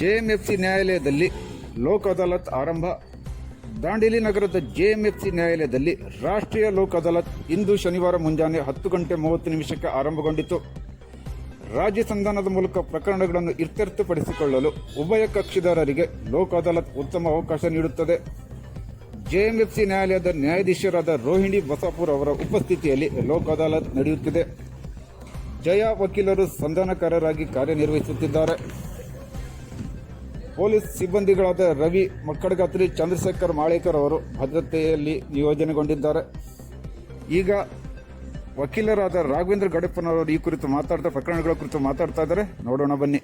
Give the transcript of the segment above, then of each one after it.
JMFC ನ್ಯಾಯಾಲಯದಲ್ಲಿ ಲೋಕ್ ಅದಾಲತ್ ಆರಂಭ. ದಾಂಡೇಲಿ ನಗರದ ಜೆಎಂಎಫ್ಸಿ ನ್ಯಾಯಾಲಯದಲ್ಲಿ ರಾಷ್ಟ್ರೀಯ ಲೋಕ್ ಅದಾಲತ್ ಇಂದು ಶನಿವಾರ ಮುಂಜಾನೆ 10:30 ಆರಂಭಗೊಂಡಿತು. ರಾಜಿ ಸಂಧಾನದ ಮೂಲಕ ಪ್ರಕರಣಗಳನ್ನು ಇತ್ಯರ್ಥಪಡಿಸಿಕೊಳ್ಳಲು ಉಭಯ ಕಕ್ಷಿದಾರರಿಗೆ ಲೋಕ್ ಅದಾಲತ್ ಉತ್ತಮ ಅವಕಾಶ ನೀಡುತ್ತದೆ. ಜೆಎಂಎಫ್ಸಿ ನ್ಯಾಯಾಲಯದ ನ್ಯಾಯಾಧೀಶರಾದ ರೋಹಿಣಿ ಬಸಾಪುರ್ ಅವರ ಉಪಸ್ಥಿತಿಯಲ್ಲಿ ಲೋಕ್ ಅದಾಲತ್ ನಡೆಯುತ್ತಿದೆ. ಜಯ ವಕೀಲರು ಸಂಧಾನಕಾರರಾಗಿ ಕಾರ್ಯನಿರ್ವಹಿಸುತ್ತಿದ್ದಾರೆ. ಪೊಲೀಸ್ ಸಿಬ್ಬಂದಿಗಳಾದ ರವಿ ಮಕ್ಕಡಗಾತ್ರಿ, ಚಂದ್ರಶೇಖರ್ ಮಾಳೇಕರ್ ಅವರು ಭದ್ರತೆಯಲ್ಲಿ ನಿಯೋಜನೆಗೊಂಡಿದ್ದಾರೆ. ಈಗ ವಕೀಲರಾದ ರಾಘವೇಂದ್ರ ಗಡಪ್ಪನವರು ಈ ಕುರಿತು ಪ್ರಕರಣಗಳ ಕುರಿತು ಮಾತಾಡ್ತಾ ಇದ್ದಾರೆ. ನೋಡೋಣ ಬನ್ನಿ.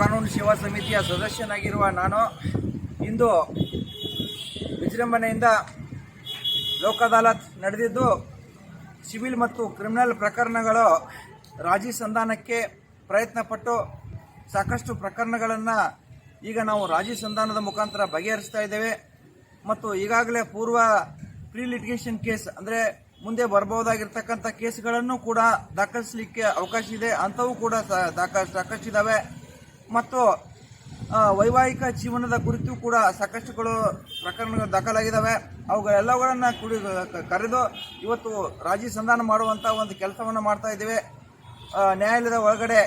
ಕಾನೂನು ಸೇವಾ ಸಮಿತಿಯ ಸದಸ್ಯನಾಗಿರುವ ನಾನು ಇಂದು ವಿಜೃಂಭಣೆಯಿಂದ ಲೋಕ್ ಅದಾಲತ್ ನಡೆದಿದ್ದು, ಸಿವಿಲ್ ಮತ್ತು ಕ್ರಿಮಿನಲ್ ಪ್ರಕರಣಗಳು ರಾಜಿ ಸಂಧಾನಕ್ಕೆ ಪ್ರಯತ್ನಪಟ್ಟು ಸಾಕಷ್ಟು ಪ್ರಕರಣಗಳನ್ನು ಈಗ ನಾವು ರಾಜಿ ಸಂಧಾನದ ಮುಖಾಂತರ ಬಗೆಹರಿಸ್ತಾ ಇದ್ದೇವೆ. ಮತ್ತು ಈಗಾಗಲೇ ಪೂರ್ವ ಪ್ರೀ ಲಿಟಿಗೇಷನ್ ಕೇಸ್ ಅಂದರೆ ಮುಂದೆ ಬರಬಹುದಾಗಿರ್ತಕ್ಕಂಥ ಕೇಸ್ಗಳನ್ನು ಕೂಡ ದಾಖಲಿಸಲಿಕ್ಕೆ ಅವಕಾಶ ಇದೆ. ಅಂಥವು ಕೂಡ ಸಾಕಷ್ಟಿದ್ದಾವೆ. ಮತ್ತು ವೈವಾಹಿಕ ಜೀವನದ ಕುರಿತು ಕೂಡ ಸಾಕಷ್ಟುಗಳು ಪ್ರಕರಣಗಳು ದಾಖಲಾಗಿದ್ದಾವೆ. ಅವುಗಳೆಲ್ಲವುಗಳನ್ನು ಕರೆದು ಇವತ್ತು ರಾಜಿ ಸಂಧಾನ ಮಾಡುವಂಥ ಒಂದು ಕೆಲಸವನ್ನು ಮಾಡ್ತಾ ಇದ್ದೇವೆ. ನ್ಯಾಯಾಲಯದ ಒಳಗಡೆ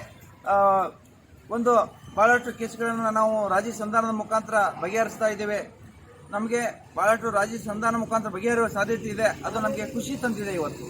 ಬಹಳಷ್ಟು ಕೇಸ್ಗಳನ್ನು ನಾವು ರಾಜಿ ಸಂಧಾನದ ಮುಖಾಂತರ ಬಗೆಹರಿಸ್ತಾ ಇದ್ದೇವೆ. ನಮಗೆ ಬಹಳಷ್ಟು ರಾಜಿ ಸಂಧಾನ ಮುಖಾಂತರ ಬಗೆಹರಿಯುವ ಸಾಧ್ಯತೆ ಇದೆ. ಅದು ನಮಗೆ ಖುಷಿ ತಂದಿದೆ ಇವತ್ತು.